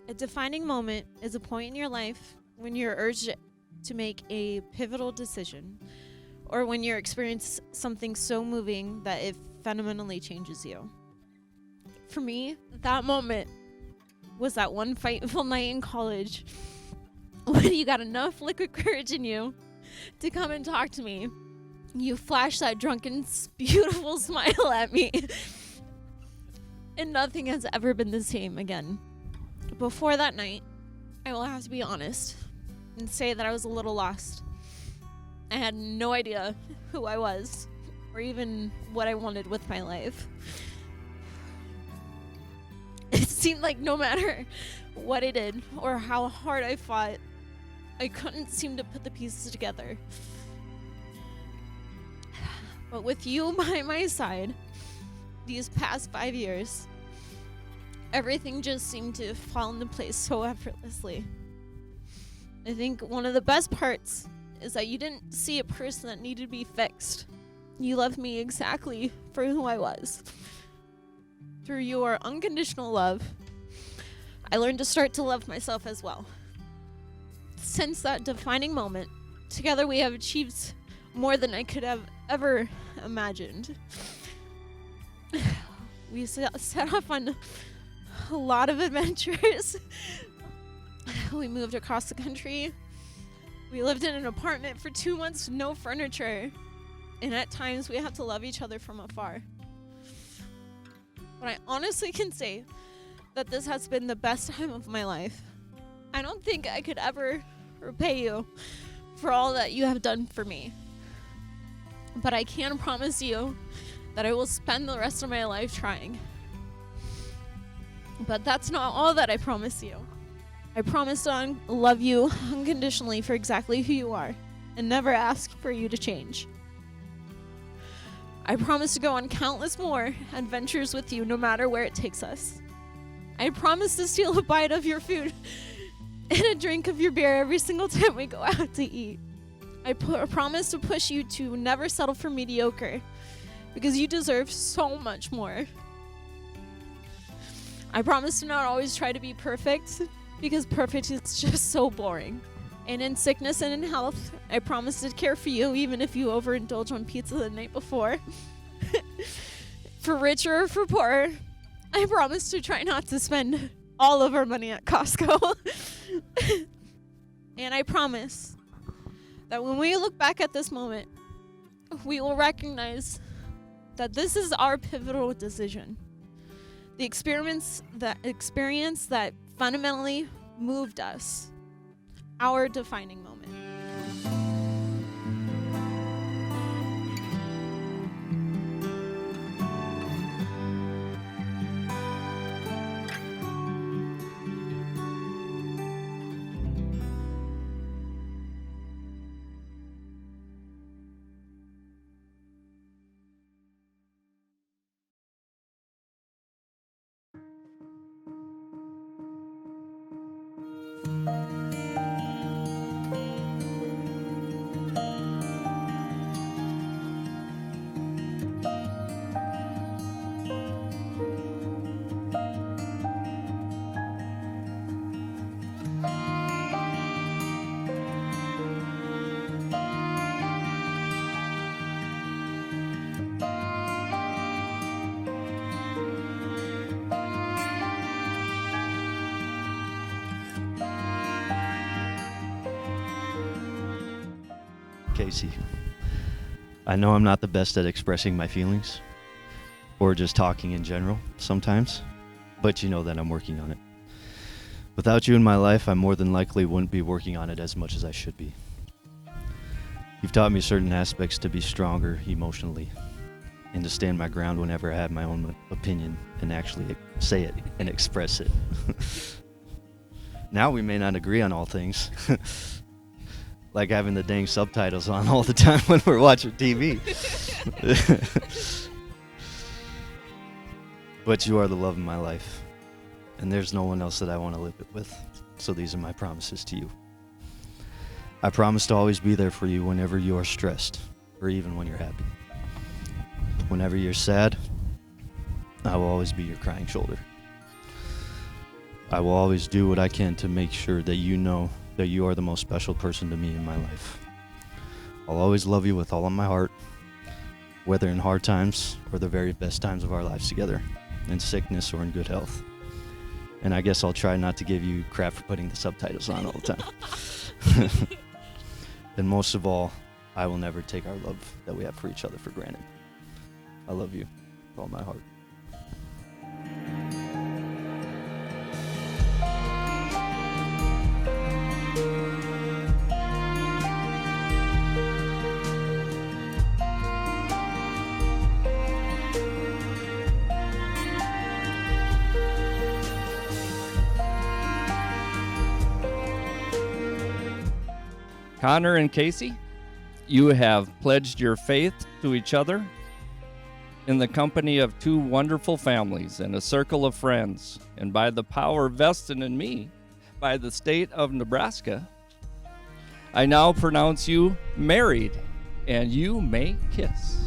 A defining moment is a point in your life when you're urged to make a pivotal decision, or when you experience something so moving that it fundamentally changes you. For me, that moment was that one fateful night in college when you got enough liquid courage in you to come and talk to me. You flashed that drunken, beautiful smile at me, and nothing has ever been the same again. Before that night, I will have to be honest and say that I was a little lost. I had no idea who I was or even what I wanted with my life. It seemed like no matter what I did or how hard I fought, I couldn't seem to put the pieces together. But with you by my side, these past 5 years, everything just seemed to fall into place so effortlessly. I think one of the best parts is that you didn't see a person that needed to be fixed. You loved me exactly for who I was. Through your unconditional love, I learned to start to love myself as well. Since that defining moment, together we have achieved more than I could have ever imagined. We set off on a lot of adventures. We moved across the country. We lived in an apartment for 2 months with no furniture. And at times we had to love each other from afar. But I honestly can say that this has been the best time of my life. I don't think I could ever repay you for all that you have done for me. But I can promise you that I will spend the rest of my life trying. But that's not all that I promise you. I promise to love you unconditionally for exactly who you are and never ask for you to change. I promise to go on countless more adventures with you no matter where it takes us. I promise to steal a bite of your food and a drink of your beer every single time we go out to eat. I promise to push you to never settle for mediocre because you deserve so much more. I promise to not always try to be perfect because perfect is just so boring. And in sickness and in health, I promise to care for you even if you overindulge on pizza the night before. For richer or for poorer, I promise to try not to spend all of our money at Costco. And I promise that when we look back at this moment, we will recognize that this is our pivotal decision. The experience that fundamentally moved us. Our defining moment. KayCee, I know I'm not the best at expressing my feelings or just talking in general sometimes, but you know that I'm working on it. Without you in my life, I more than likely wouldn't be working on it as much as I should be. You've taught me certain aspects to be stronger emotionally and to stand my ground whenever I have my own opinion and actually say it and express it. Now we may not agree on all things. Like having the dang subtitles on all the time when we're watching TV. But you are the love of my life, and there's no one else that I want to live it with. So these are my promises to you. I promise to always be there for you whenever you are stressed, or even when you're happy. Whenever you're sad, I will always be your crying shoulder. I will always do what I can to make sure that you know that you are the most special person to me in my life. I'll always love you with all of my heart, whether in hard times or the very best times of our lives together, in sickness or in good health. And I guess I'll try not to give you crap for putting the subtitles on all the time. And most of all, I will never take our love that we have for each other for granted. I love you with all my heart. Connor and KayCee, you have pledged your faith to each other in the company of two wonderful families and a circle of friends, and by the power vested in me by the state of Nebraska, I now pronounce you married, and you may kiss.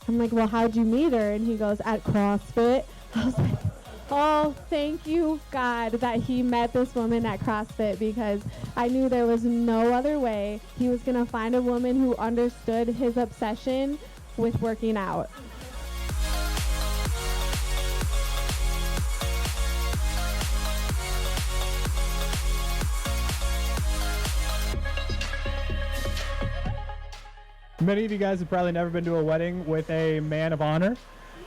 I'm like, well, how'd you meet her? And he goes, at CrossFit. I was like, oh, thank you, God, that he met this woman at CrossFit, because I knew there was no other way he was going to find a woman who understood his obsession with working out. Many of you guys have probably never been to a wedding with a man of honor,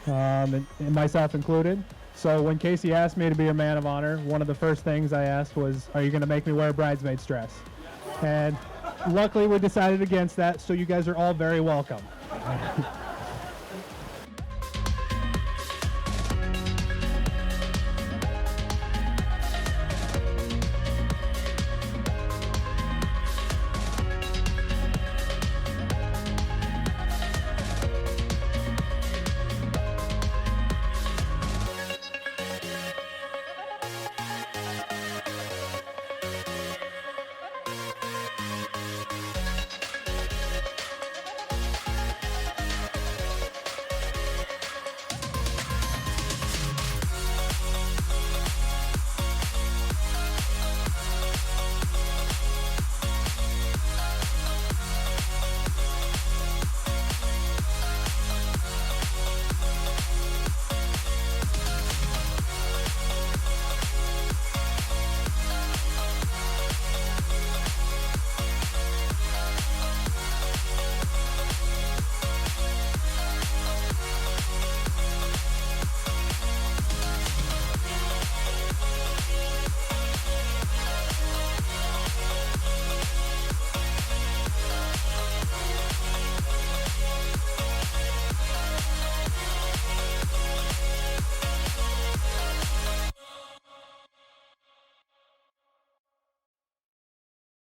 and myself included. So when KayCee asked me to be a man of honor, one of the first things I asked was, are you going to make me wear a bridesmaid's dress? And luckily we decided against that, so you guys are all very welcome.